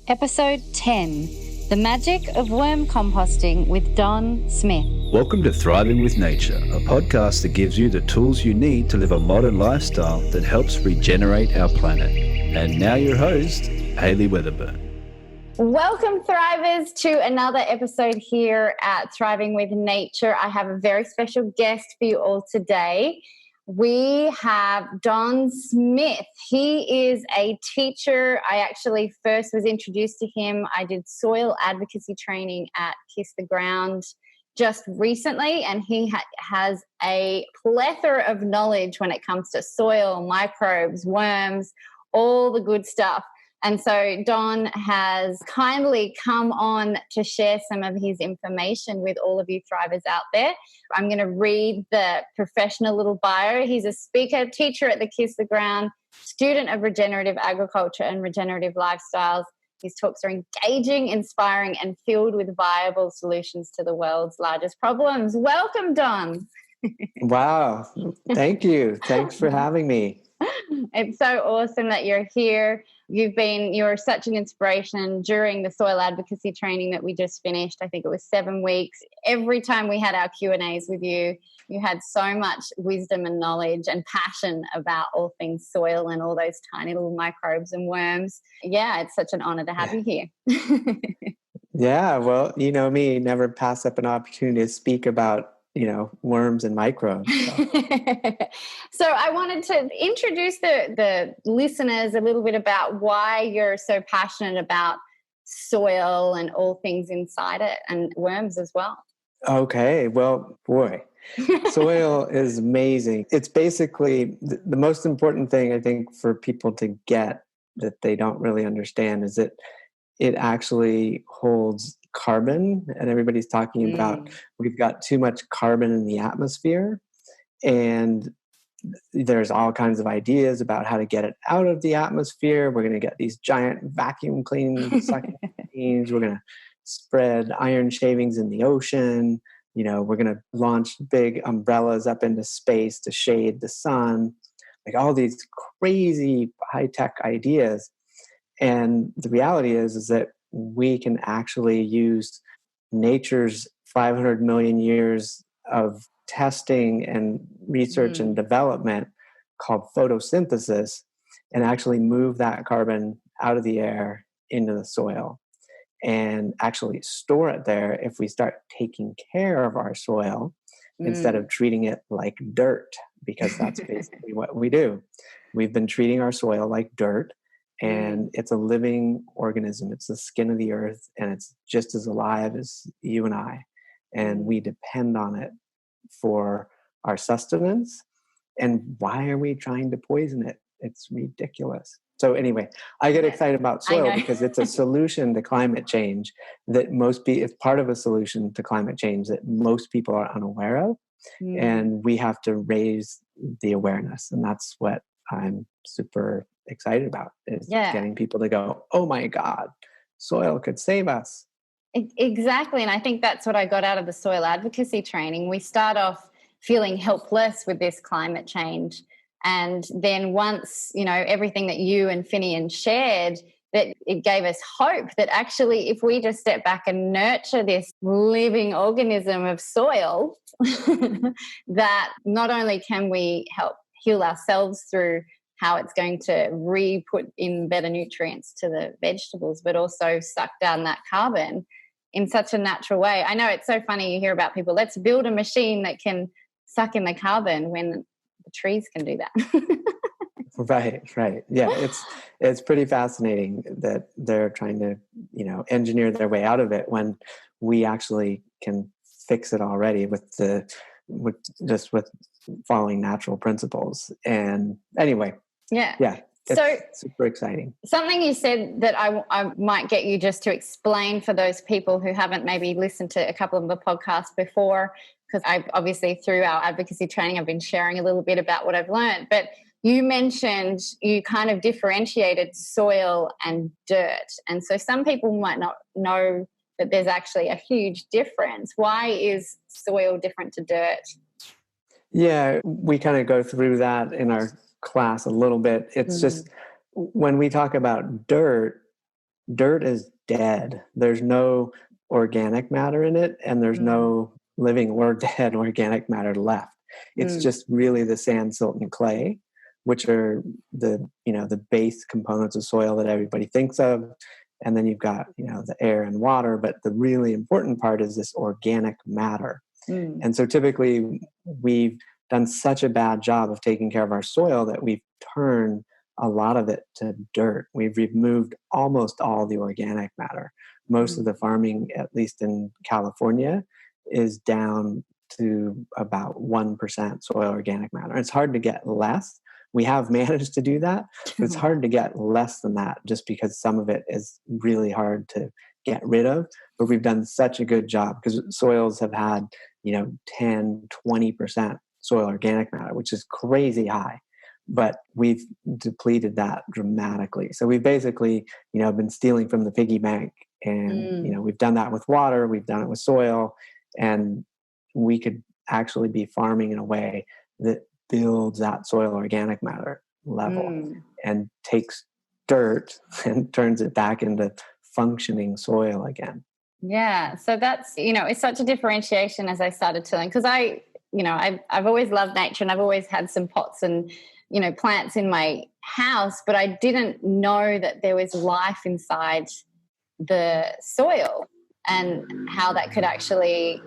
Episode 10, The Magic of Worm Composting with Don Smith. Welcome to Thriving with Nature, a podcast that gives you the tools you need to live a modern lifestyle that helps regenerate our planet. And now your host, Hayley Weatherburn. Welcome, Thrivers, to another episode here at Thriving with Nature. I have a very special guest for you all today. We have Don Smith. He is a teacher. I actually first was introduced to him. I did soil advocacy training at Kiss the Ground just recently, and he has a plethora of knowledge when it comes to soil, microbes, worms, all the good stuff. And so Don has kindly come on to share some of his information with all of you Thrivers out there. I'm going to read the professional little bio. He's a speaker, teacher at the Kiss the Ground, student of regenerative agriculture and regenerative lifestyles. His talks are engaging, inspiring, and filled with viable solutions to the world's largest problems. Welcome, Don. Wow. Thank you. Thanks for having me. It's so awesome that you're here. You're such an inspiration during the soil advocacy training that we just finished. I think it was 7 weeks. Every time we had our Q&As with you, you had so much wisdom and knowledge and passion about all things soil and all those tiny little microbes and worms. Yeah, it's such an honor to have you here. Yeah, well, you know me, never pass up an opportunity to speak about worms and microbes. So I wanted to introduce the listeners a little bit about why you're so passionate about soil and all things inside it, and worms as well. Okay, well, boy, soil is amazing. It's basically the most important thing, I think, for people to get that they don't really understand is that it actually holds carbon, and everybody's talking about we've got too much carbon in the atmosphere, and there's all kinds of ideas about how to get it out of the atmosphere. We're going to get these giant vacuum cleaning sucking machines. We're going to spread iron shavings in the ocean. We're going to launch big umbrellas up into space to shade the sun, like all these crazy high-tech ideas. And the reality is that we can actually use nature's 500 million years of testing and research and development called photosynthesis and actually move that carbon out of the air into the soil and actually store it there if we start taking care of our soil instead of treating it like dirt, because that's basically what we do. We've been treating our soil like dirt. And it's a living organism. It's the skin of the earth, and it's just as alive as you and I. And we depend on it for our sustenance. And why are we trying to poison it? It's ridiculous. So anyway, I get excited about soil because it's a solution to climate change that it's part of a solution to climate change that most people are unaware of. And we have to raise the awareness. And that's what I'm super excited about, is getting people to go, oh my God, soil could save us. Exactly. And I think that's what I got out of the soil advocacy training. We start off feeling helpless with this climate change. And then once, everything that you and Finian shared, that it gave us hope that actually if we just step back and nurture this living organism of soil, that not only can we help heal ourselves through how it's going to put in better nutrients to the vegetables, but also suck down that carbon in such a natural way. I know it's so funny you hear about people, let's build a machine that can suck in the carbon when the trees can do that. Right. Yeah, it's pretty fascinating that they're trying to, engineer their way out of it when we actually can fix it already with following natural principles. And anyway, yeah, it's super exciting. Something you said that I might get you just to explain for those people who haven't maybe listened to a couple of the podcasts before, because I've obviously through our advocacy training, I've been sharing a little bit about what I've learned, but you mentioned you kind of differentiated soil and dirt. And so some people might not know that there's actually a huge difference. Why is soil different to dirt? Yeah, we kind of go through that in our class a little bit. It's just when we talk about dirt, dirt is dead. There's no organic matter in it, and there's no living or dead organic matter left. It's just really the sand, silt, and clay, which are the base components of soil that everybody thinks of. And then you've got, the air and water, but the really important part is this organic matter. And so typically we've done such a bad job of taking care of our soil that we've turned a lot of it to dirt. We've removed almost all the organic matter. Most of the farming, at least in California, is down to about 1% soil organic matter. It's hard to get less. We have managed to do that, but it's hard to get less than that just because some of it is really hard to get rid of. But we've done such a good job because soils have had, 10, 20% soil organic matter, which is crazy high. But we've depleted that dramatically. So we've basically, been stealing from the piggy bank. And, we've done that with water, we've done it with soil, and we could actually be farming in a way that builds that soil organic matter level and takes dirt and turns it back into functioning soil again. Yeah. So that's, it's such a differentiation as I started to learn, because I've always loved nature and I've always had some pots and, plants in my house, but I didn't know that there was life inside the soil and how that could actually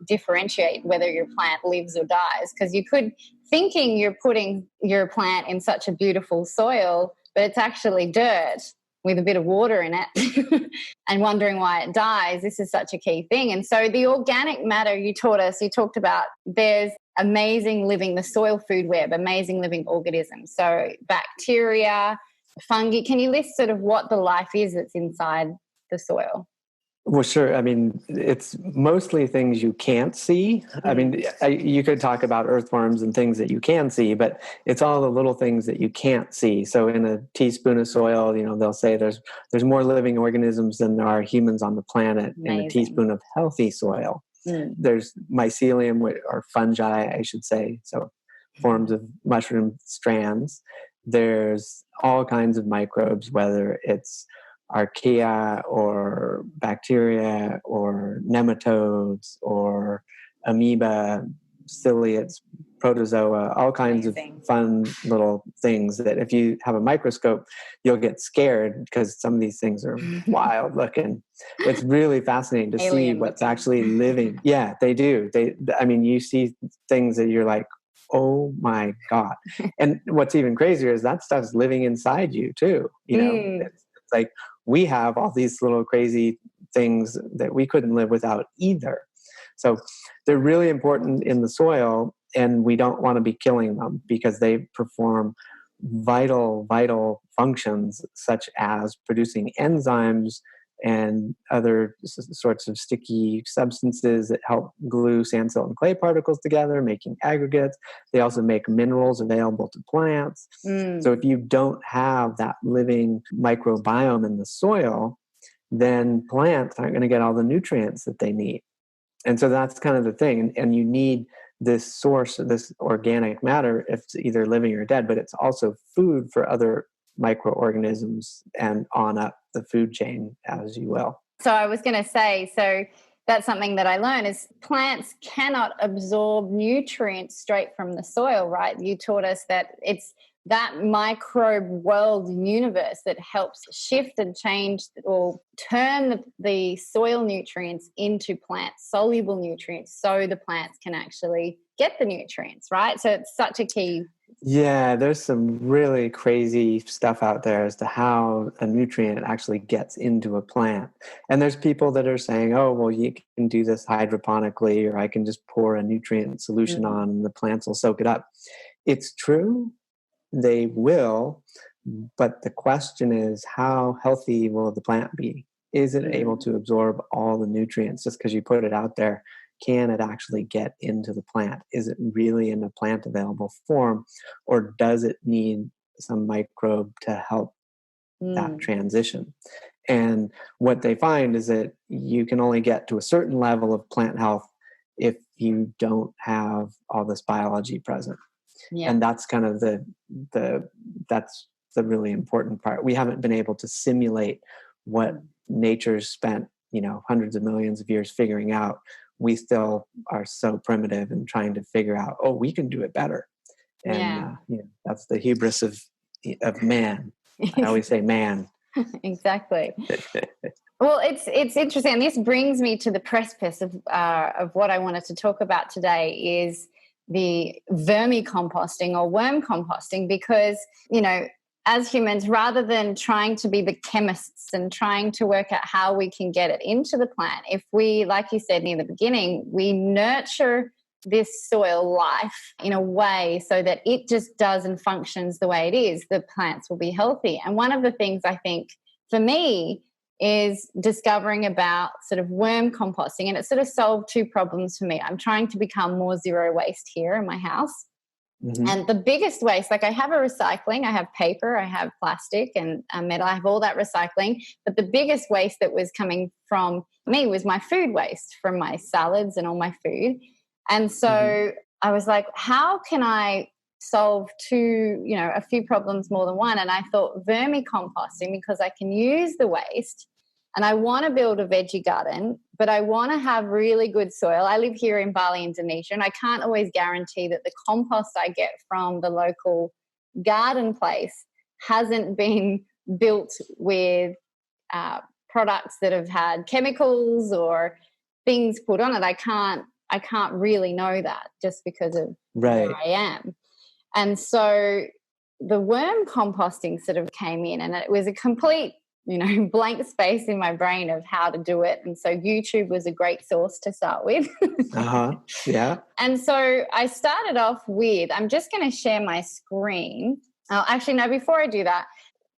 differentiate whether your plant lives or dies. Because you could thinking you're putting your plant in such a beautiful soil, but it's actually dirt with a bit of water in it and wondering why it dies. This is such a key thing. And so the organic matter you talked about, there's the soil food web, amazing living organisms. So bacteria, fungi. Can you list sort of what the life is that's inside the soil? Well, sure. I mean, it's mostly things you can't see. I mean, you could talk about earthworms and things that you can see, but it's all the little things that you can't see. So in a teaspoon of soil, they'll say there's more living organisms than there are humans on the planet. Amazing. In a teaspoon of healthy soil. There's mycelium, or fungi, I should say. So forms of mushroom strands. There's all kinds of microbes, whether it's archaea or bacteria or nematodes or amoeba, ciliates, protozoa, all kinds of fun little things that if you have a microscope, you'll get scared because some of these things are wild looking. It's really fascinating to see what's actually living. Yeah, they do. You see things that you're like, oh my God. And what's even crazier is that stuff's living inside you too. It's like we have all these little crazy things that we couldn't live without either. So they're really important in the soil, and we don't want to be killing them because they perform vital functions such as producing enzymes and other sorts of sticky substances that help glue sand, silt, and clay particles together, making aggregates. They also make minerals available to plants. So if you don't have that living microbiome in the soil, then plants aren't going to get all the nutrients that they need. And so that's kind of the thing. And you need this source of this organic matter if it's either living or dead, but it's also food for other microorganisms and on up the food chain, as you will. So I was going to say, so that's something that I learned is plants cannot absorb nutrients straight from the soil, right? You taught us that it's that microbe world universe that helps shift and change or turn the soil nutrients into plant soluble nutrients so the plants can actually get the nutrients, right? So it's such a key. Yeah, there's some really crazy stuff out there as to how a nutrient actually gets into a plant. And there's people that are saying, oh, well, you can do this hydroponically, or I can just pour a nutrient solution on and the plants will soak it up. It's true. They will, but the question is, how healthy will the plant be? Is it able to absorb all the nutrients just because you put it out there? Can it actually get into the plant? Is it really in a plant available form, or does it need some microbe to help that transition? And what they find is that you can only get to a certain level of plant health if you don't have all this biology present. Yeah. And that's kind of that's the really important part. We haven't been able to simulate what nature's spent, hundreds of millions of years figuring out, we still are so primitive and trying to figure out, oh, we can do it better. And that's the hubris of man. I always say man. Exactly. Well, it's interesting. And this brings me to the precipice of what I wanted to talk about today is the vermicomposting or worm composting, because, as humans, rather than trying to be the chemists and trying to work out how we can get it into the plant, if we, like you said near the beginning, we nurture this soil life in a way so that it just does and functions the way it is, the plants will be healthy. And one of the things I think for me is discovering about sort of worm composting, and it sort of solved two problems for me. I'm trying to become more zero waste here in my house. Mm-hmm. And the biggest waste, like I have a recycling, I have paper, I have plastic and metal, I have all that recycling. But the biggest waste that was coming from me was my food waste from my salads and all my food. And so I was like, how can I solve a few problems more than one? And I thought vermicomposting, because I can use the waste and I want to build a veggie garden, but I want to have really good soil. I live here in Bali, Indonesia, and I can't always guarantee that the compost I get from the local garden place hasn't been built with products that have had chemicals or things put on it. I can't really know that just because of where I am. And so the worm composting sort of came in, and it was a complete, blank space in my brain of how to do it. And so YouTube was a great source to start with. Yeah. And so I started off with, I'm just going to share my screen. Oh, actually, no, before I do that,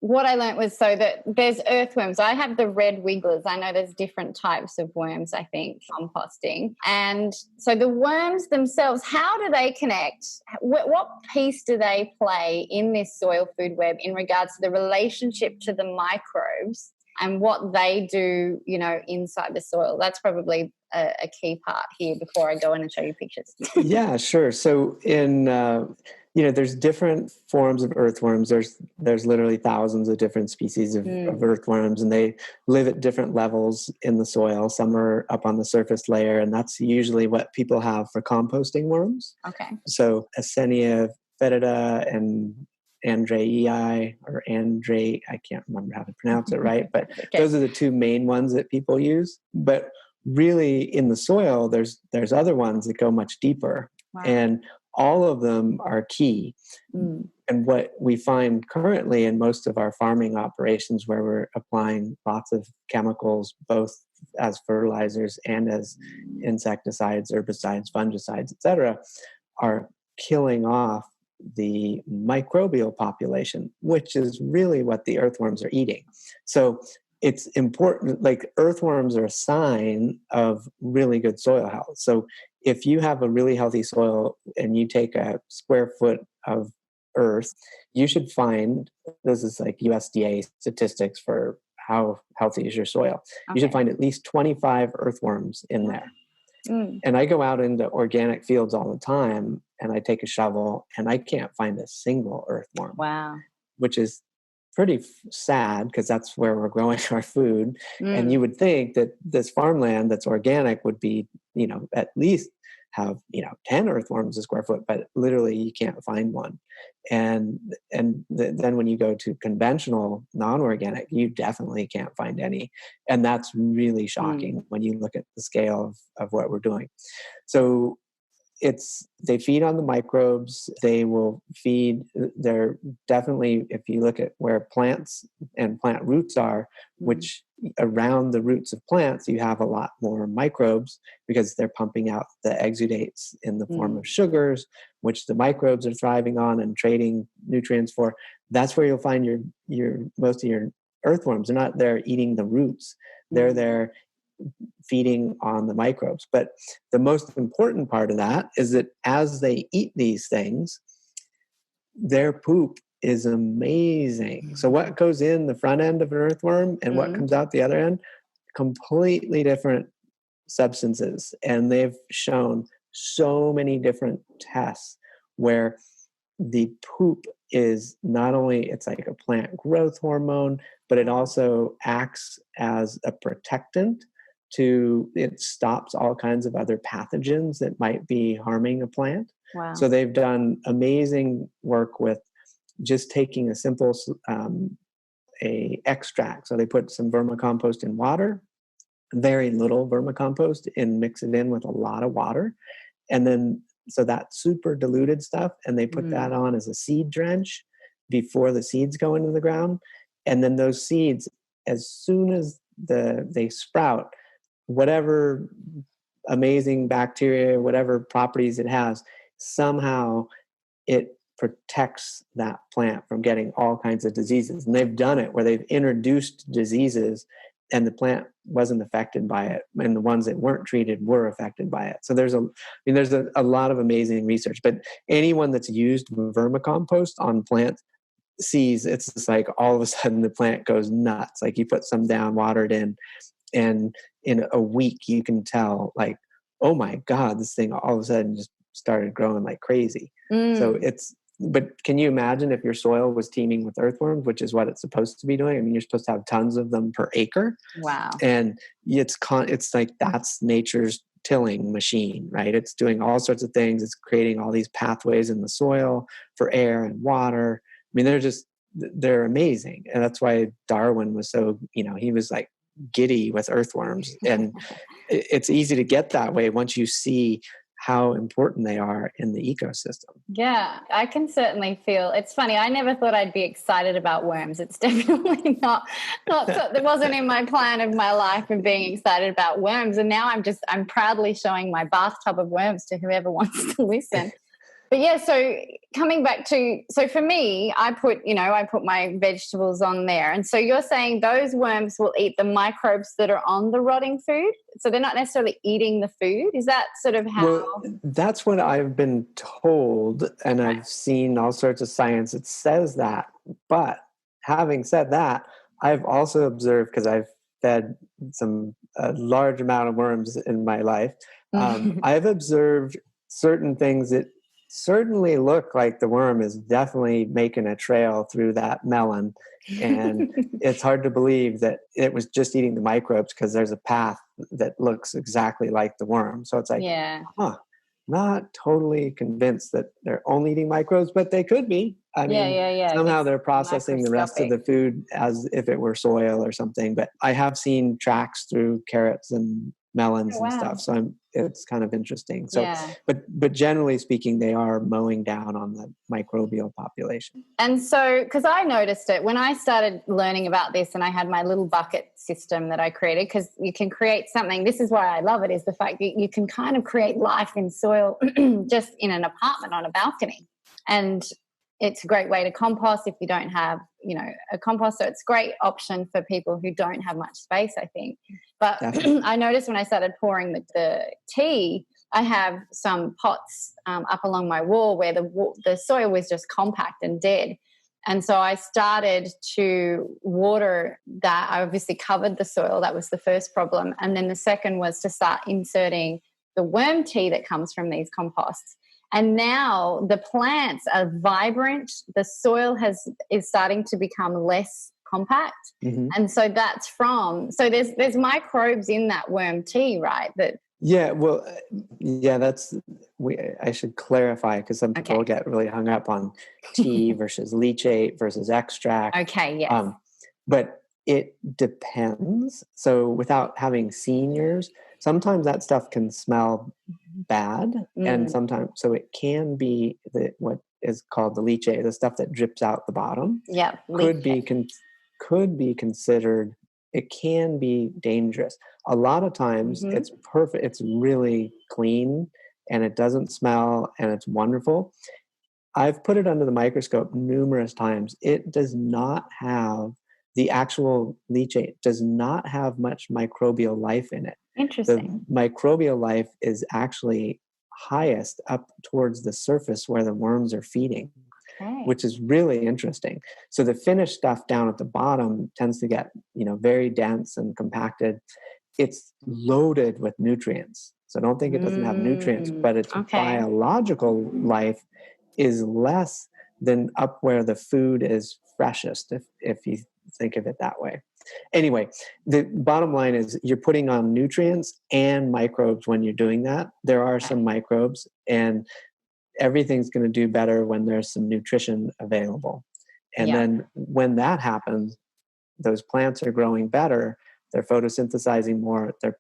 what I learned was so that there's earthworms. I have the red wigglers. I know there's different types of worms, I think, composting. And so the worms themselves, how do they connect? What piece do they play in this soil food web in regards to the relationship to the microbes and what they do, inside the soil? That's probably a key part here before I go in and show you pictures. Yeah, sure. So in... there's different forms of earthworms. There's literally thousands of different species of earthworms, and they live at different levels in the soil. Some are up on the surface layer, and that's usually what people have for composting worms. Okay. So Asenia fetida and Andreae, I can't remember how to pronounce it right, but those are the two main ones that people use. But really in the soil, there's other ones that go much deeper. Wow. And all of them are key. And what we find currently in most of our farming operations, where we're applying lots of chemicals, both as fertilizers and as insecticides, herbicides, fungicides, etc., are killing off the microbial population, which is really what the earthworms are eating. So it's important, like earthworms are a sign of really good soil health. So if you have a really healthy soil and you take a square foot of earth, you should find, this is like USDA statistics for how healthy is your soil. Okay. You should find at least 25 earthworms in there. And I go out into organic fields all the time and I take a shovel and I can't find a single earthworm. Wow. Which is pretty sad because that's where we're growing our food. And you would think that this farmland that's organic would be, at least have, 10 earthworms a square foot, but literally you can't find one. And then when you go to conventional non-organic, you definitely can't find any. And that's really shocking when you look at the scale of what we're doing. So they feed on the microbes. They will feed, they're definitely, if you look at where plants and plant roots are, which around the roots of plants, you have a lot more microbes because they're pumping out the exudates in the form of sugars, which the microbes are thriving on and trading nutrients for. That's where you'll find your most of your earthworms. They're not there eating the roots. They're there feeding on the microbes. But the most important part of that is that as they eat these things, their poop is amazing. So what goes in the front end of an earthworm and what comes out the other end, completely different substances. And they've shown so many different tests where the poop is not only, it's like a plant growth hormone, but it also acts as a protectant it stops all kinds of other pathogens that might be harming a plant. Wow. So they've done amazing work with just taking a simple a extract. So they put some vermicompost in water, very little vermicompost, and mix it in with a lot of water. And then, so that super diluted stuff, and they put that on as a seed drench before the seeds go into the ground. And then those seeds, as soon as they sprout, whatever amazing bacteria, whatever properties it has, somehow it protects that plant from getting all kinds of diseases. And they've done it where they've introduced diseases and the plant wasn't affected by it, and the ones that weren't treated were affected by it. So there's a lot of amazing research. But anyone that's used vermicompost on plants sees it's just like all of a sudden the plant goes nuts. Like you put some down, water it in, and in a week you can tell, like, oh my God, this thing all of a sudden just started growing like crazy. So but can you imagine if your soil was teeming with earthworms, which is what it's supposed to be doing? I mean, you're supposed to have tons of them per acre. Wow. And it's like, that's nature's tilling machine, right? It's doing all sorts of things. It's creating all these pathways in the soil for air and water. I mean, they're amazing. And that's why Darwin was so, he was like giddy with earthworms. And it's easy to get that way once you see how important they are in the ecosystem. Yeah, I can certainly feel. It's funny. I never thought I'd be excited about worms. It's definitely not there wasn't in my plan of my life of being excited about worms. And now I'm proudly showing my bathtub of worms to whoever wants to listen. But yeah, so coming back to, so for me, I put my vegetables on there. And so you're saying those worms will eat the microbes that are on the rotting food? So they're not necessarily eating the food? Is that sort of how? Well, that's what I've been told. And I've seen all sorts of science that says that. But having said that, I've also observed, because I've fed a large amount of worms in my life, I've observed certain things that certainly look like the worm is definitely making a trail through that melon. And it's hard to believe that it was just eating the microbes, because there's a path that looks exactly like the worm. So it's like, not totally convinced that they're only eating microbes, but they could be. I mean, somehow they're processing the rest of the food as if it were soil or something. But I have seen tracks through carrots and melons and stuff. So it's kind of interesting. So, but generally speaking, they are mowing down on the microbial population. And so, because I noticed it when I started learning about this, and I had my little bucket system that I created, because you can create something. This is why I love it, is the fact that you can kind of create life in soil just in an apartment on a balcony. And it's a great way to compost if you don't have, a compost. So it's a great option for people who don't have much space, I think. But I noticed when I started pouring the tea, I have some pots up along my wall where the soil was just compact and dead. And so I started to water that. I obviously covered the soil. That was the first problem. And then the second was to start inserting the worm tea that comes from these composts. And now the plants are vibrant. The soil is starting to become less compact. And so that's so there's microbes in that worm tea, right? I should clarify, because some people get really hung up on tea versus leachate versus extract. Okay, yes. But it depends. So without having seen yours, sometimes that stuff can smell bad, and sometimes, so it can be what is called the leachate, the stuff that drips out the bottom. Yeah, could be considered. It can be dangerous. A lot of times it's perfect. It's really clean and it doesn't smell and it's wonderful. I've put it under the microscope numerous times. It does not have, the actual leachate does not have much microbial life in it. Interesting. The microbial life is actually highest up towards the surface where the worms are feeding, which is really interesting. So the finished stuff down at the bottom tends to get, very dense and compacted. It's loaded with nutrients. So don't think it doesn't have nutrients, but its biological life is less than up where the food is freshest. If you think of it that way. Anyway, the bottom line is you're putting on nutrients and microbes when you're doing that. There are some microbes, and everything's going to do better when there's some nutrition available. And then when that happens, those plants are growing better. They're photosynthesizing more. They're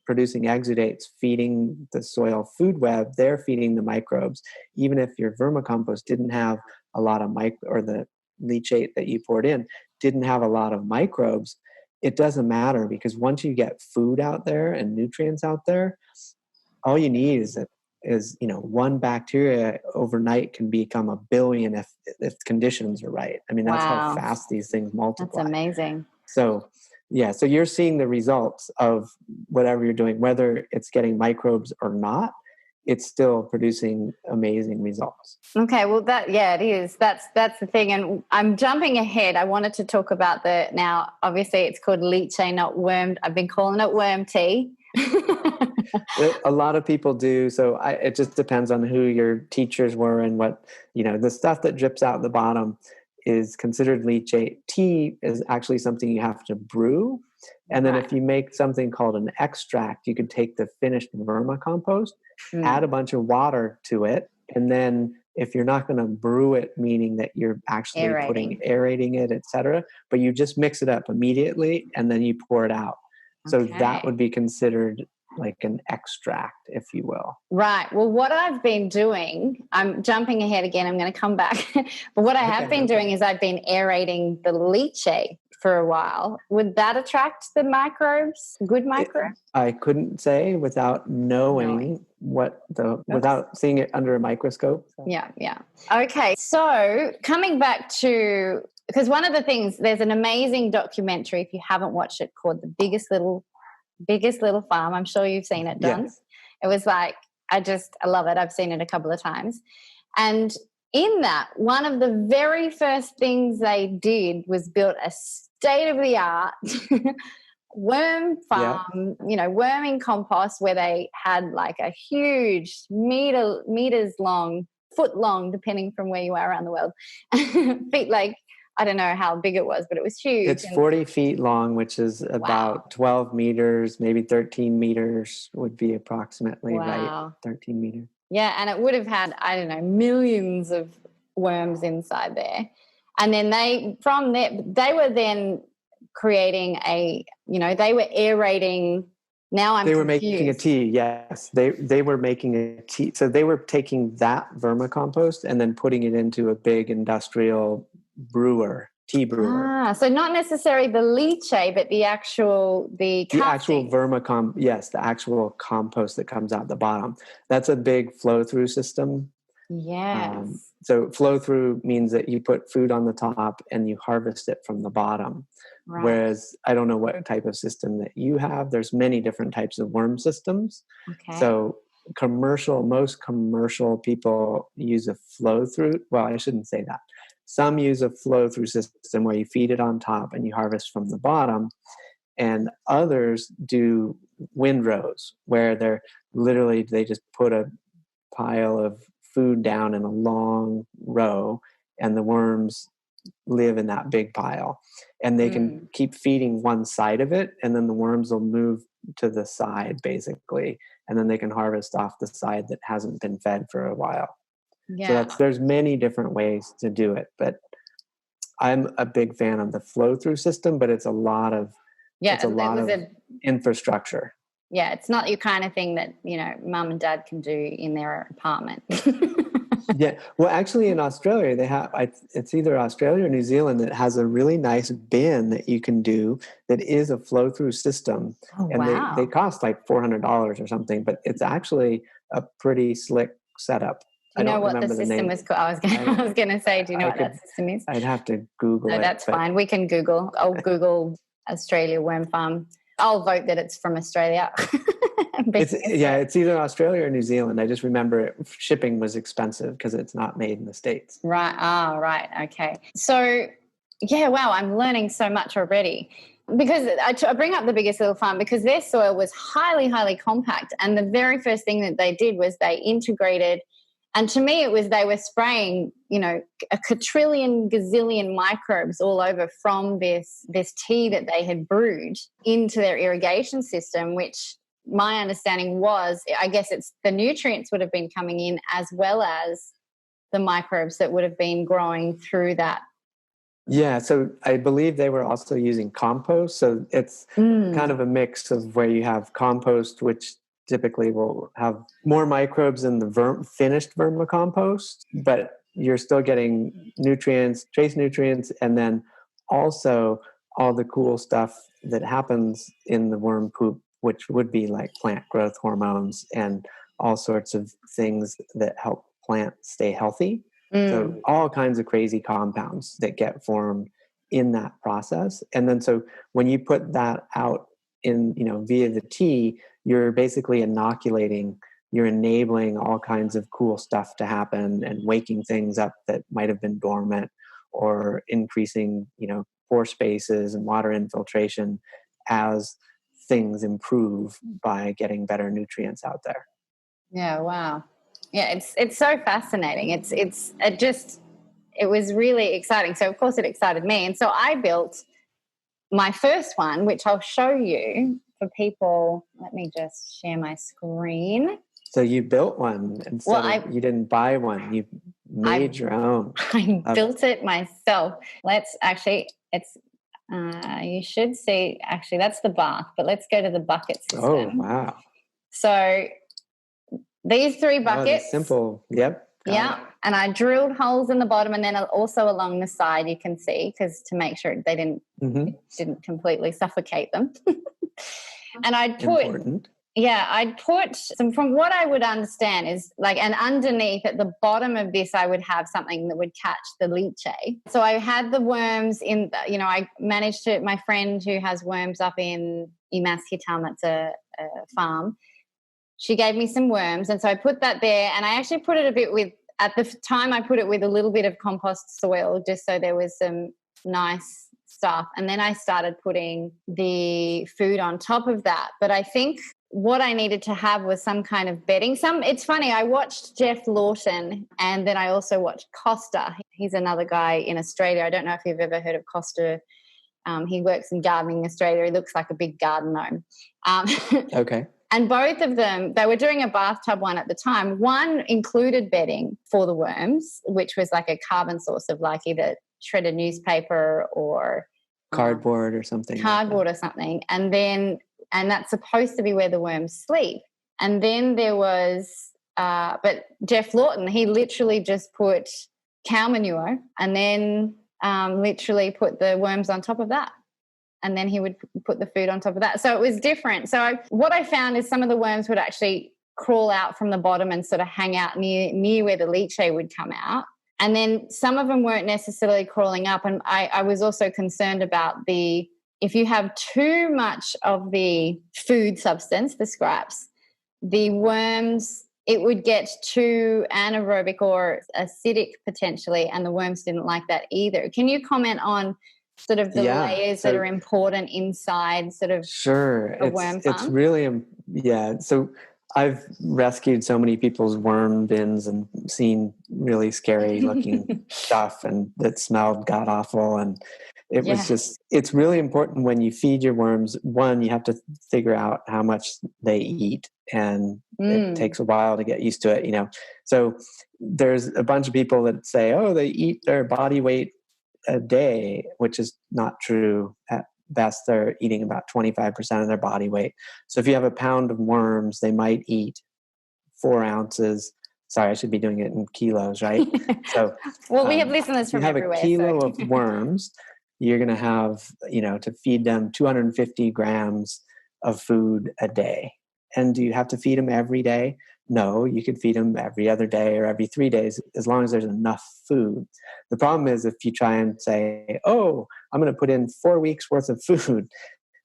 producing exudates, feeding the soil food web. They're feeding the microbes. Even if your vermicompost didn't have a lot of or the leachate that you poured in didn't have a lot of microbes, it doesn't matter, because once you get food out there and nutrients out there, all you need is one bacteria overnight can become 1 billion if conditions are right. I mean, that's how fast these things multiply. That's amazing. So you're seeing the results of whatever you're doing, whether it's getting microbes or not. It's still producing amazing results. Okay, well, it is. That's the thing. And I'm jumping ahead. I wanted to talk about now, obviously it's called leachate, not worm. I've been calling it worm tea. A lot of people do. So it just depends on who your teachers were and what, the stuff that drips out the bottom is considered leachate. Tea is actually something you have to brew. And then if you make something called an extract, you could take the finished vermicompost, add a bunch of water to it. And then if you're not going to brew it, meaning that you're actually aerating it, etc., but you just mix it up immediately and then you pour it out. So that would be considered like an extract, if you will. Right. Well, what I've been doing, I'm jumping ahead again, I'm going to come back. But what I have been doing is I've been aerating the leachate for a while. Would that attract the microbes, good microbes? I couldn't say without knowing without seeing it under a microscope. So. Yeah. Okay. So coming back to, because one of the things, there's an amazing documentary, if you haven't watched it, called The Biggest Little Farm. I'm sure you've seen it, Don. Yes. It was like, I love it. I've seen it a couple of times. And in that, one of the very first things they did was build a state-of-the-art worm farm, worming compost, where they had like a huge meters long, foot long, depending from where you are around the world, feet, like, I don't know how big it was, but it was huge. It's 40 feet long, which is about 12 meters, maybe 13 meters would be approximately right. 13 meters. Yeah, and it would have had, I don't know, millions of worms inside there. And then they were then creating they were aerating. Now I'm confused. They were making a tea, yes. They were making a tea. So they were taking that vermicompost and then putting it into a big industrial tea brewer. So not necessarily the leachate, but the actual vermicompost. Yes, the actual compost that comes out the bottom. That's a big flow-through system. Yes. So flow-through means that you put food on the top and you harvest it from the bottom. Right. Whereas I don't know what type of system that you have. There's many different types of worm systems. Okay. So most commercial people use a flow-through. Well, I shouldn't say that. Some use a flow-through system where you feed it on top and you harvest from the bottom. And others do windrows, where they just put a pile of food down in a long row and the worms live in that big pile. And they can keep feeding one side of it, and then the worms will move to the side, basically. And then they can harvest off the side that hasn't been fed for a while. Yeah. So there's many different ways to do it, but I'm a big fan of the flow-through system, but it's a lot of infrastructure. Yeah, it's not your kind of thing that, mom and dad can do in their apartment. Yeah. Well, actually in Australia, they have, it's either Australia or New Zealand that has a really nice bin that you can do that is a flow-through system. Oh, and wow. they cost like $400 or something, but it's actually a pretty slick setup. Do you know what the system is called? I was going to say, do you know what that system is? I'd have to Google it. No, that's fine. We can Google. I'll Google Australia worm farm. I'll vote that it's from Australia. It's either Australia or New Zealand. I just remember shipping was expensive because it's not made in the States. Right. Oh, right. Okay. So, wow, I'm learning so much already. Because I bring up the Biggest Little Farm because their soil was highly, highly compact. And the very first thing that they did was they integrated And to me, it was they were spraying, a quadrillion, gazillion microbes all over from this tea that they had brewed into their irrigation system, which my understanding was, I guess it's the nutrients would have been coming in as well as the microbes that would have been growing through that. Yeah, so I believe they were also using compost. So it's kind of a mix of where you have compost, which typically will have more microbes than the finished vermicompost, but you're still getting nutrients, trace nutrients, and then also all the cool stuff that happens in the worm poop, which would be like plant growth hormones and all sorts of things that help plants stay healthy. So all kinds of crazy compounds that get formed in that process. And then so when you put that out in, via the tea, you're basically inoculating, you're enabling all kinds of cool stuff to happen and waking things up that might have been dormant, or increasing, pore spaces and water infiltration as things improve by getting better nutrients out there. Yeah, wow. Yeah, it's so fascinating. It was really exciting. So of course it excited me. And so I built my first one, which I'll show you for people. Let me just share my screen. So you built one you didn't buy one. You made your own. I built it myself. You should see, actually that's the bath, but let's go to the bucket system. Oh, wow. So these 3 buckets. Simple. Yep. Yeah. And I drilled holes in the bottom and then also along the side, you can see, because to make sure they didn't completely suffocate them. And I'd put some, from what I would understand is and underneath at the bottom of this, I would have something that would catch the leachate. So I had the worms in, I managed to, my friend who has worms up in Imas Hitam, that's a farm, she gave me some worms, and so I put that there, and I actually put it at the time I put it with a little bit of compost soil just so there was some nice stuff, and then I started putting the food on top of that. But I think what I needed to have was some kind of bedding. It's funny, I watched Jeff Lawton, and then I also watched Costa. He's another guy in Australia. I don't know if you've ever heard of Costa. He works in gardening Australia. He looks like a big garden gnome. Okay. And both of them, they were doing a bathtub one at the time. One included bedding for the worms, which was like a carbon source of either shredded newspaper or cardboard or something. And that's supposed to be where the worms sleep. And then there was, but Jeff Lawton, he literally just put cow manure and then literally put the worms on top of that. And then he would put the food on top of that. So it was different. So what I found is some of the worms would actually crawl out from the bottom and sort of hang out near where the leachate would come out. And then some of them weren't necessarily crawling up. And I was also concerned about if you have too much of the food substance, the scraps, the worms, it would get too anaerobic or acidic potentially, and the worms didn't like that either. Can you comment on sort of the layers that are important inside sort of a worm farm? It's really, so I've rescued so many people's worm bins and seen really scary looking stuff, and that smelled god awful. And it was just, it's really important when you feed your worms, one, you have to figure out how much they eat, and it takes a while to get used to it, So there's a bunch of people that say, they eat their body weight a day, which is not true. At best, they're eating about 25% of their body weight. So if you have a pound of worms, they might eat 4 ounces. Sorry, I should be doing it in kilos, right? So, well, we have listeners from everywhere. You have a kilo of worms. You're going to have, to feed them 250 grams of food a day. And do you have to feed them every day? No, you could feed them every other day or every 3 days, as long as there's enough food. The problem is if you try and say, I'm going to put in 4 weeks worth of food,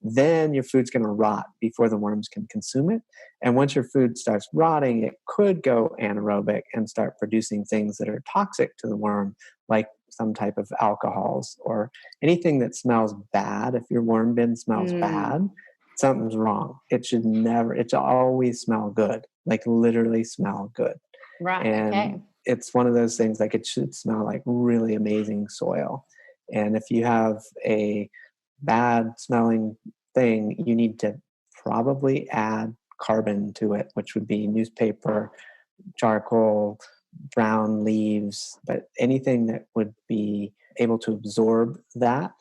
then your food's going to rot before the worms can consume it. And once your food starts rotting, it could go anaerobic and start producing things that are toxic to the worm, like some type of alcohols or anything that smells bad. If your worm bin smells bad, something's wrong. It should always smell good, like literally smell good. Right. And Okay. it's one of those things, like it should smell like really amazing soil. And if you have a bad smelling thing, you need to probably add carbon to it, which would be newspaper, charcoal, brown leaves, but anything that would be able to absorb that.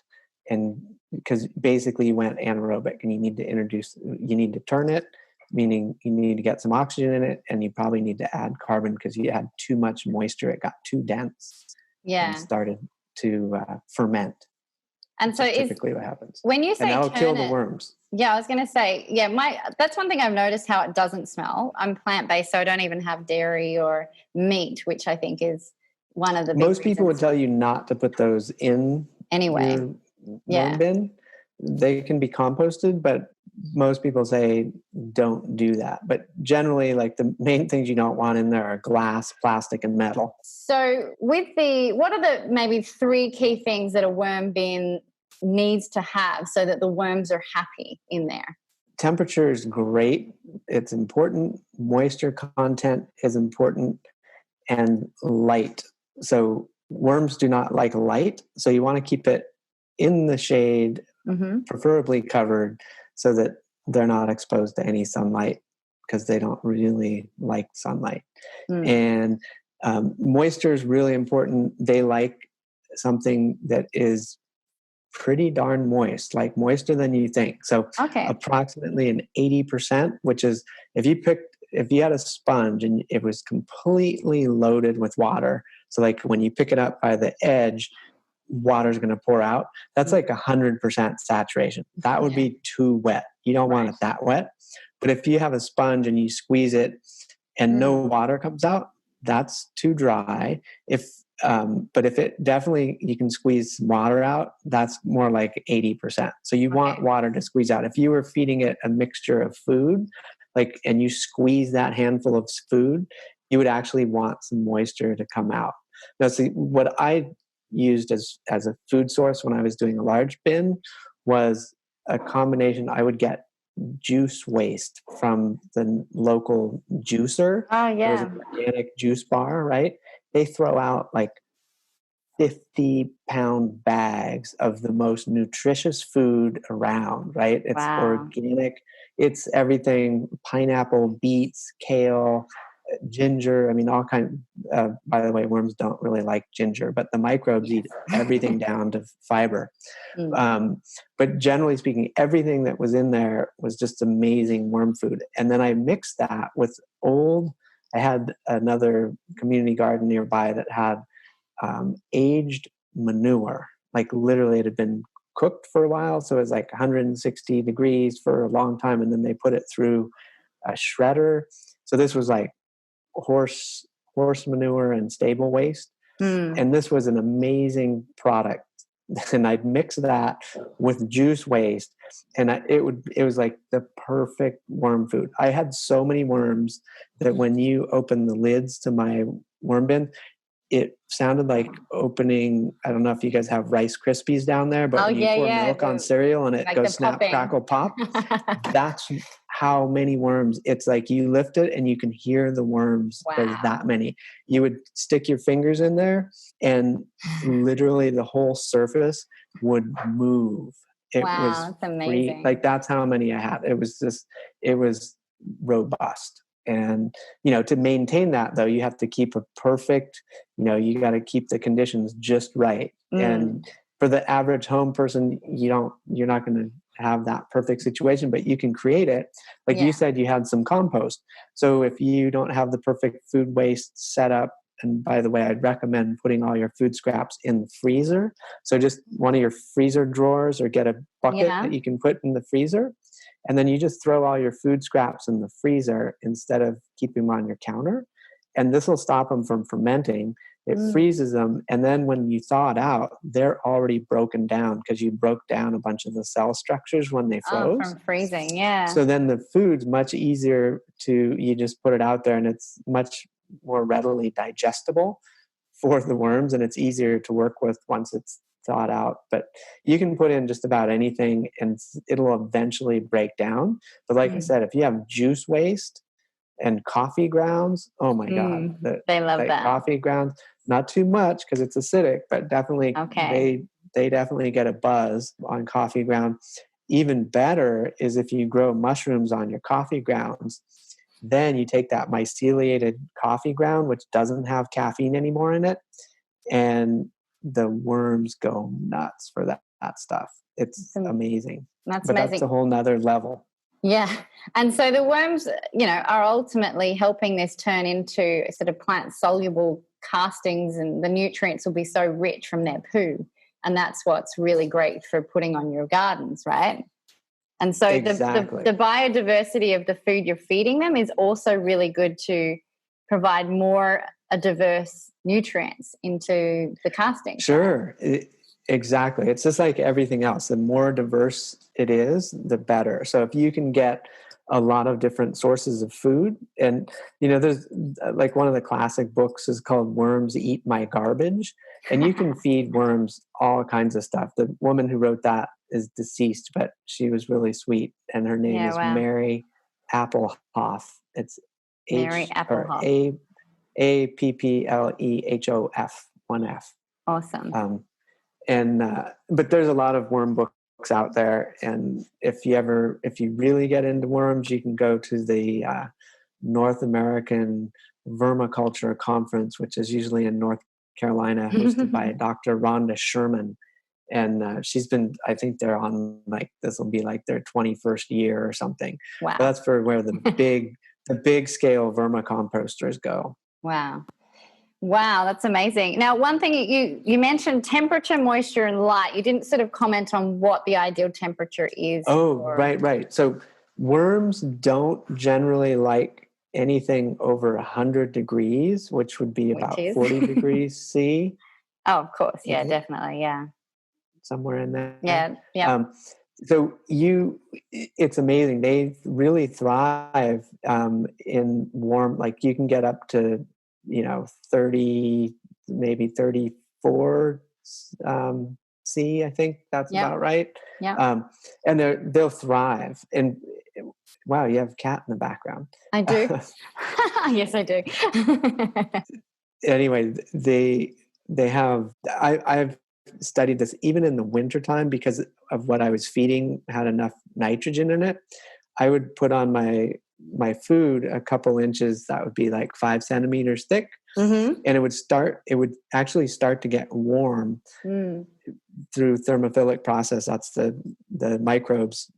And because basically you went anaerobic and you need to turn it, meaning you need to get some oxygen in it, and you probably need to add carbon because you had too much moisture. It got too dense and started to ferment. And so typically what happens. When you say and that'll turn kill the worms. Yeah, I was going to say, that's one thing I've noticed, how it doesn't smell. I'm plant-based, so I don't even have dairy or meat, which I think is one of the big Most people would tell you not to put those in anyway. Your worm bin. They can be composted, but most people say don't do that. But generally, like the main things you don't want in there are glass, plastic, and metal. So what are the maybe 3 key things that a worm bin needs to have so that the worms are happy in there? Temperature is great. It's important. Moisture content is important, and light. So worms do not like light. So you want to keep it in the shade, preferably covered, so that they're not exposed to any sunlight, because they don't really like sunlight. And moisture is really important. They like something that is pretty darn moist, like moister than you think. So approximately an 80%, which is if you had a sponge and it was completely loaded with water, so like when you pick it up by the edge, water's going to pour out. That's like 100% saturation. That would be too wet. You don't want it that wet. But if you have a sponge and you squeeze it and no water comes out, that's too dry. But if it definitely, you can squeeze water out, that's more like 80%. So you want water to squeeze out. If you were feeding it a mixture of food, and you squeeze that handful of food, you would actually want some moisture to come out. Now, see, what I used as a food source when I was doing a large bin was a combination. I would get juice waste from the local juicer. It was an organic juice bar, right? They throw out like 50-pound bags of the most nutritious food around, right? It's organic. It's everything: pineapple, beets, kale, ginger. I mean, all kinds. By the way, worms don't really like ginger, but the microbes eat everything down to fiber. But generally speaking, everything that was in there was just amazing worm food. And then I mixed that with I had another community garden nearby that had aged manure. Like literally it had been cooked for a while. So it was like 160 degrees for a long time. And then they put it through a shredder. So this was like horse manure and stable waste. And this was an amazing product. And I'd mix that with juice waste, and it was like the perfect worm food. I had so many worms that when you open the lids to my worm bin, it sounded like opening, I don't know if you guys have Rice Krispies down there, but when you pour milk on cereal and it goes snap, crackle, pop, that's how many worms. It's like you lift it and you can hear the worms. There's that many. You would stick your fingers in there and literally the whole surface would move. It was that's amazing. Like that's how many I had. It was robust. And, to maintain that though, you have to keep a perfect, you got to keep the conditions just right. And for the average home person, you're not going to have that perfect situation, but you can create it. Like you said, you had some compost. So if you don't have the perfect food waste set up, and by the way, I'd recommend putting all your food scraps in the freezer. So just one of your freezer drawers, or get a bucket that you can put in the freezer. And then you just throw all your food scraps in the freezer instead of keeping them on your counter. And this will stop them from fermenting. It freezes them. And then when you thaw it out, they're already broken down because you broke down a bunch of the cell structures when they froze. From freezing, So then the food's much easier you just put it out there, and it's much more readily digestible for the worms, and it's easier to work with once it's thawed out. But you can put in just about anything and it'll eventually break down. But like I said, if you have juice waste, and coffee grounds. Oh my God. They love that. Coffee grounds, not too much because it's acidic, but definitely they definitely get a buzz on coffee ground. Even better is if you grow mushrooms on your coffee grounds, then you take that myceliated coffee ground, which doesn't have caffeine anymore in it, and the worms go nuts for that stuff. It's amazing. That's amazing. That's a whole nother level. Yeah. And so the worms, are ultimately helping this turn into sort of plant soluble castings, and the nutrients will be so rich from their poo. And that's what's really great for putting on your gardens, right? And so exactly. the biodiversity of the food you're feeding them is also really good to provide more diverse nutrients into the casting. Sure. Exactly. It's just like everything else. The more diverse it is, the better. So if you can get a lot of different sources of food, and there's like one of the classic books is called Worms Eat My Garbage, and you can feed worms all kinds of stuff. The woman who wrote that is deceased, but she was really sweet, and her name is Mary Applehoff. It's Mary Applehoff. Applehof, one F. Awesome. But there's a lot of worm books out there, and if you really get into worms, you can go to the North American Vermiculture Conference, which is usually in North Carolina, hosted by Dr. Rhonda Sherman, and she's been, I think they're on this will be like their 21st year or something. Wow. But that's for where the big scale vermicomposters go. Wow, that's amazing. Now, one thing you mentioned temperature, moisture, and light. You didn't sort of comment on what the ideal temperature is. Oh, right. So worms don't generally like anything over 100 degrees, which would be about 40 degrees C. Oh, of course. Yeah, definitely. Yeah. Somewhere in there. Yeah. So it's amazing. They really thrive in warm, like you can get up to 30, maybe 34 C, I think that's about right. Yeah. And they'll thrive. And wow, you have a cat in the background. I do. Yes, I do. Anyway, they have, I've studied this even in the wintertime because of what I was feeding had enough nitrogen in it. I would put on my food a couple inches, that would be like 5 centimeters thick. Mm-hmm. And it would actually start to get warm through thermophilic process. That's the microbes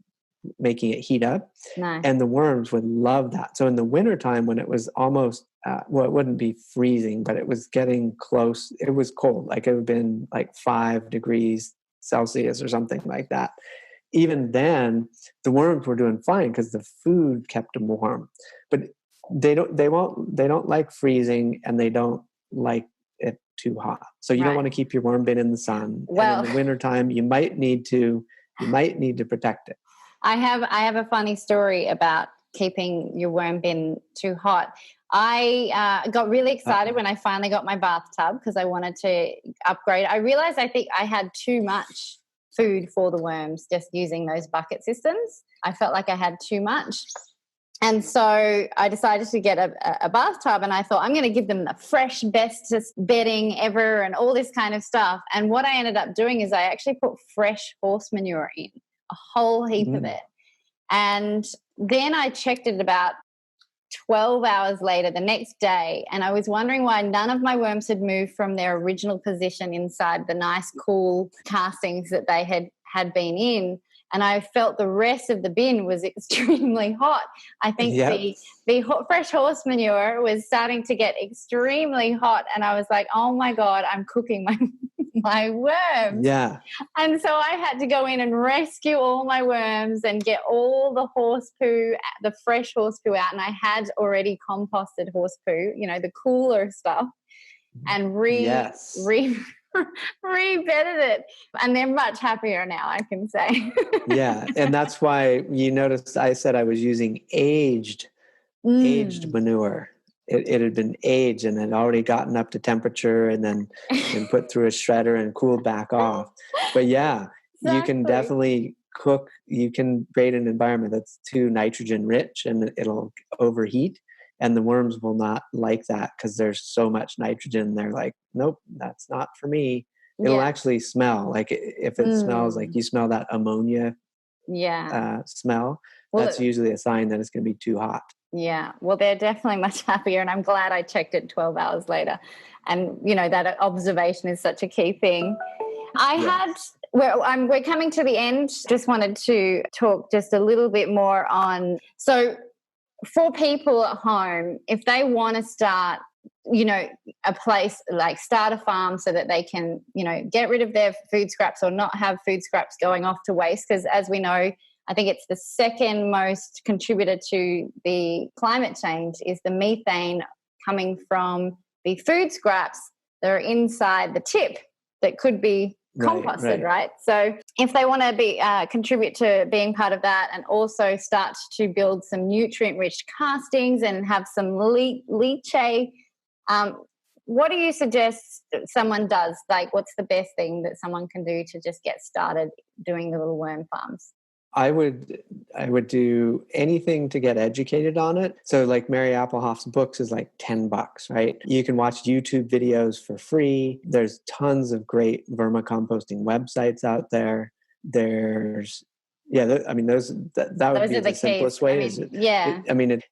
making it heat up. Nice. And the worms would love that. So in the wintertime, when it was almost, it wouldn't be freezing, but it was getting close. It was cold. Like it would have been like 5 degrees Celsius or something like that. Even then, the worms were doing fine because the food kept them warm. But they don't like freezing, and they don't like it too hot. So you don't want to keep your worm bin in the sun. Well, and in the wintertime, you might need to protect it. I have a funny story about keeping your worm bin too hot. I got really excited when I finally got my bathtub because I wanted to upgrade. I realized I think I had too much food for the worms just using those bucket systems. I felt like I had too much. And so I decided to get a bathtub, and I thought I'm going to give them the fresh, bestest bedding ever and all this kind of stuff. And what I ended up doing is I actually put fresh horse manure in, a whole heap of it. And then I checked it about 12 hours later, the next day, and I was wondering why none of my worms had moved from their original position inside the nice, cool castings that they had been in. And I felt the rest of the bin was extremely hot. I think the fresh horse manure was starting to get extremely hot. And I was like, oh my God, I'm cooking my worms. Yeah. And so I had to go in and rescue all my worms and get all the horse poo, the fresh horse poo out. And I had already composted horse poo, the cooler stuff, and re-bedded it, and they're much happier now, I can say. Yeah, and that's why you noticed I said I was using aged manure. It had been aged and had already gotten up to temperature, and then been put through a shredder and cooled back off. But yeah, exactly. You can definitely cook. You can create an environment that's too nitrogen rich, and it'll overheat. And the worms will not like that because there's so much nitrogen. They're like, nope, that's not for me. It'll actually smell like if it smells like you smell that ammonia smell, well, that's usually a sign that it's going to be too hot. Yeah, well, they're definitely much happier, and I'm glad I checked it 12 hours later. And, you know, that observation is such a key thing. We're coming to the end. Just wanted to talk just a little bit more on, so for people at home, if they want to start, you know, a place, like start a farm so that they can, you know, get rid of their food scraps or not have food scraps going off to waste, because as we know, I think it's the second most contributor to the climate change is the methane coming from the food scraps that are inside the tip that could be composted, right? So if they want to be contribute to being part of that and also start to build some nutrient-rich castings and have some leachate, what do you suggest someone does? Like, what's the best thing that someone can do to just get started doing the little worm farms? I would do anything to get educated on it. So like Mary Applehoff's books is like $10, right? You can watch YouTube videos for free. There's tons of great vermicomposting websites out there. There's that would be the simplest way.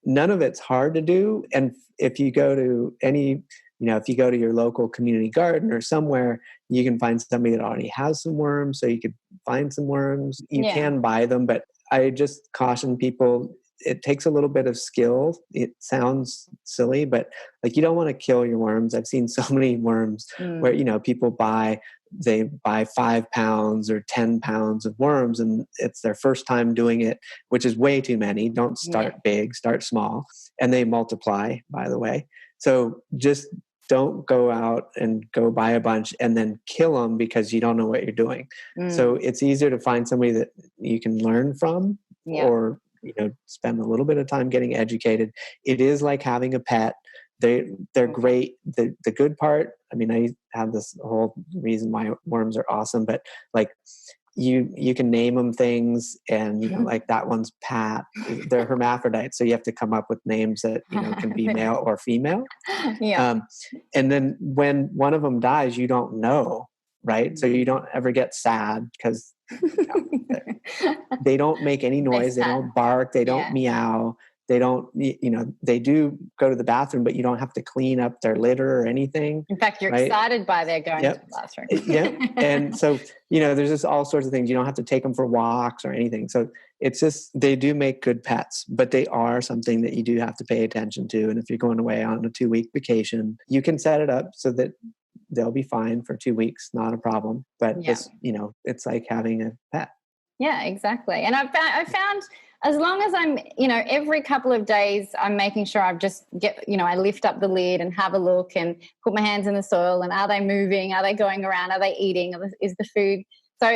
None of it's hard to do. And if you go to if you go to your local community garden or somewhere, you can find somebody that already has some worms. So you could find some worms. You can buy them, but I just caution people, it takes a little bit of skill. It sounds silly, but like you don't want to kill your worms. I've seen so many worms where, you know, people buy 5 pounds or 10 pounds of worms and it's their first time doing it, which is way too many. Don't start big, start small. And they multiply, by the way. So just don't go out and go buy a bunch and then kill them because you don't know what you're doing. So it's easier to find somebody that you can learn from or, you know, spend a little bit of time getting educated. It is like having a pet. They're great. The good part, I mean, I have this whole reason why worms are awesome, but like you can name them things and, you know, like that one's Pat. They're hermaphrodites. So you have to come up with names that, you know, can be male or female. And then when one of them dies, you don't know, right? So you don't ever get sad because they don't make any noise. They don't bark. They don't meow. They don't, you know, they do go to the bathroom, but you don't have to clean up their litter or anything. In fact, you're excited by their going to the bathroom. And so, you know, there's just all sorts of things. You don't have to take them for walks or anything. So it's just, they do make good pets, but they are something that you do have to pay attention to. And if you're going away on a 2-week vacation, you can set it up so that they'll be fine for 2 weeks, not a problem. But just, you know, it's like having a pet. Yeah, exactly. And I found as long as I'm, you know, every couple of days, I'm making sure I lift up the lid and have a look and put my hands in the soil and are they moving? Are they going around? Are they eating? Is the food? So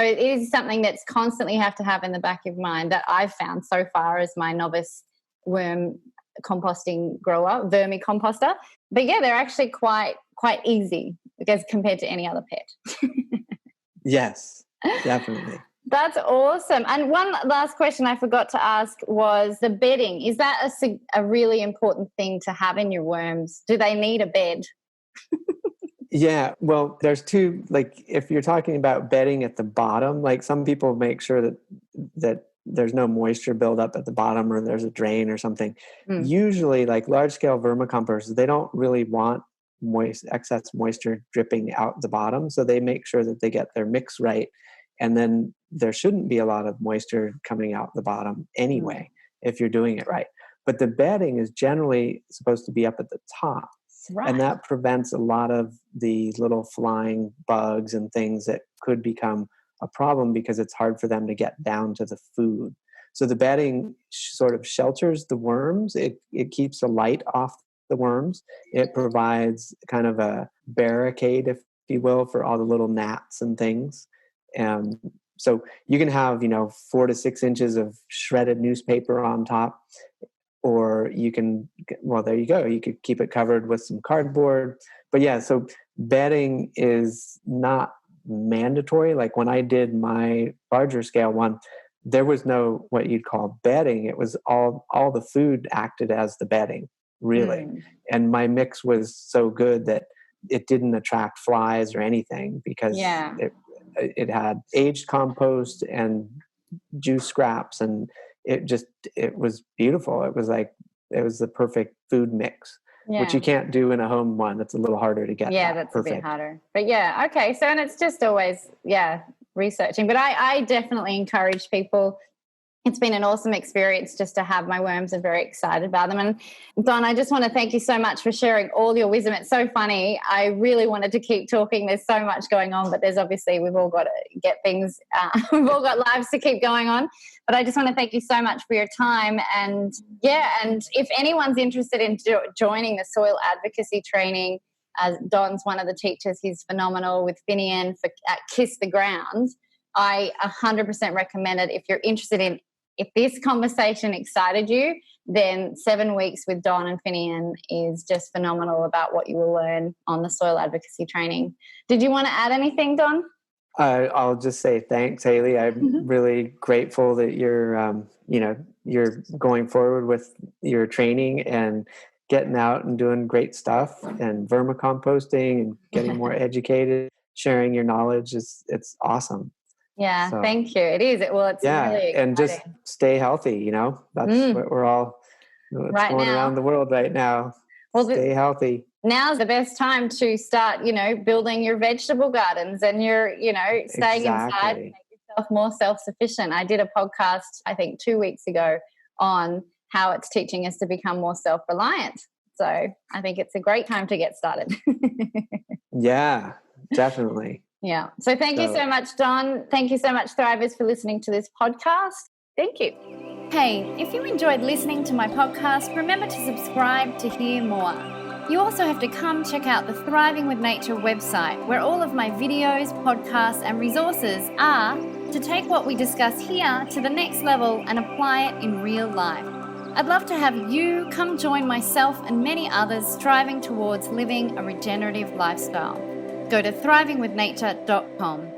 it is something that's constantly have to have in the back of your mind that I've found so far as my novice worm composting grower, vermicomposter. But yeah, they're actually quite easy because compared to any other pet. Yes, definitely. That's awesome. And one last question I forgot to ask was the bedding. Is that a really important thing to have in your worms? Do they need a bed? Yeah, well, there's two, like if you're talking about bedding at the bottom, like some people make sure that there's no moisture buildup at the bottom or there's a drain or something. Usually like large scale vermicomposters, they don't really want excess moisture dripping out the bottom. So they make sure that they get their mix right. And then there shouldn't be a lot of moisture coming out the bottom anyway, if you're doing it right. But the bedding is generally supposed to be up at the top. Right. And that prevents a lot of the little flying bugs and things that could become a problem because it's hard for them to get down to the food. So the bedding sort of shelters the worms. It keeps the light off the worms. It provides kind of a barricade, if you will, for all the little gnats and things. So you can have, 4 to 6 inches of shredded newspaper on top, or you can, well, there you go. You could keep it covered with some cardboard. But yeah, so bedding is not mandatory. Like when I did my larger scale one, there was no what you'd call bedding. It was all the food acted as the bedding, really. And my mix was so good that it didn't attract flies or anything, because it had aged compost and juice scraps, and it was beautiful. It was the perfect food mix, which you can't do in a home one. It's a little harder to get. Yeah, that's perfect. A bit harder. But yeah, okay. So, and it's just always, researching. But I definitely encourage people. It's been an awesome experience just to have my worms. I'm very excited about them. And Don, I just want to thank you so much for sharing all your wisdom. It's so funny. I really wanted to keep talking. There's so much going on, but there's obviously, we've all got to get things, we've all got lives to keep going on. But I just want to thank you so much for your time. And and if anyone's interested in joining the soil advocacy training, Don's one of the teachers. He's phenomenal with Finian at Kiss the Ground. I 100% recommend it. If you're interested in, if this conversation excited you, then 7 weeks with Don and Finian is just phenomenal about what you will learn on the soil advocacy training. Did you want to add anything, Don? I'll just say thanks, Haley. I'm really grateful that you're going forward with your training and getting out and doing great stuff and vermicomposting and getting more educated. Sharing your knowledge it's awesome. Yeah, so, thank you. It is. It's really exciting. And just stay healthy. That's what we're all going around the world right now. Well, stay healthy. Now's the best time to start, building your vegetable gardens and your, staying inside and make yourself more self-sufficient. I did a podcast, I think 2 weeks ago, on how it's teaching us to become more self-reliant. So I think it's a great time to get started. Yeah, definitely. Yeah. So thank you so much, Don. Thank you so much, Thrivers, for listening to this podcast. Thank you. Hey, if you enjoyed listening to my podcast, remember to subscribe to hear more. You also have to come check out the Thriving with Nature website, where all of my videos, podcasts, and resources are to take what we discuss here to the next level and apply it in real life. I'd love to have you come join myself and many others striving towards living a regenerative lifestyle. Go to thrivingwithnature.com.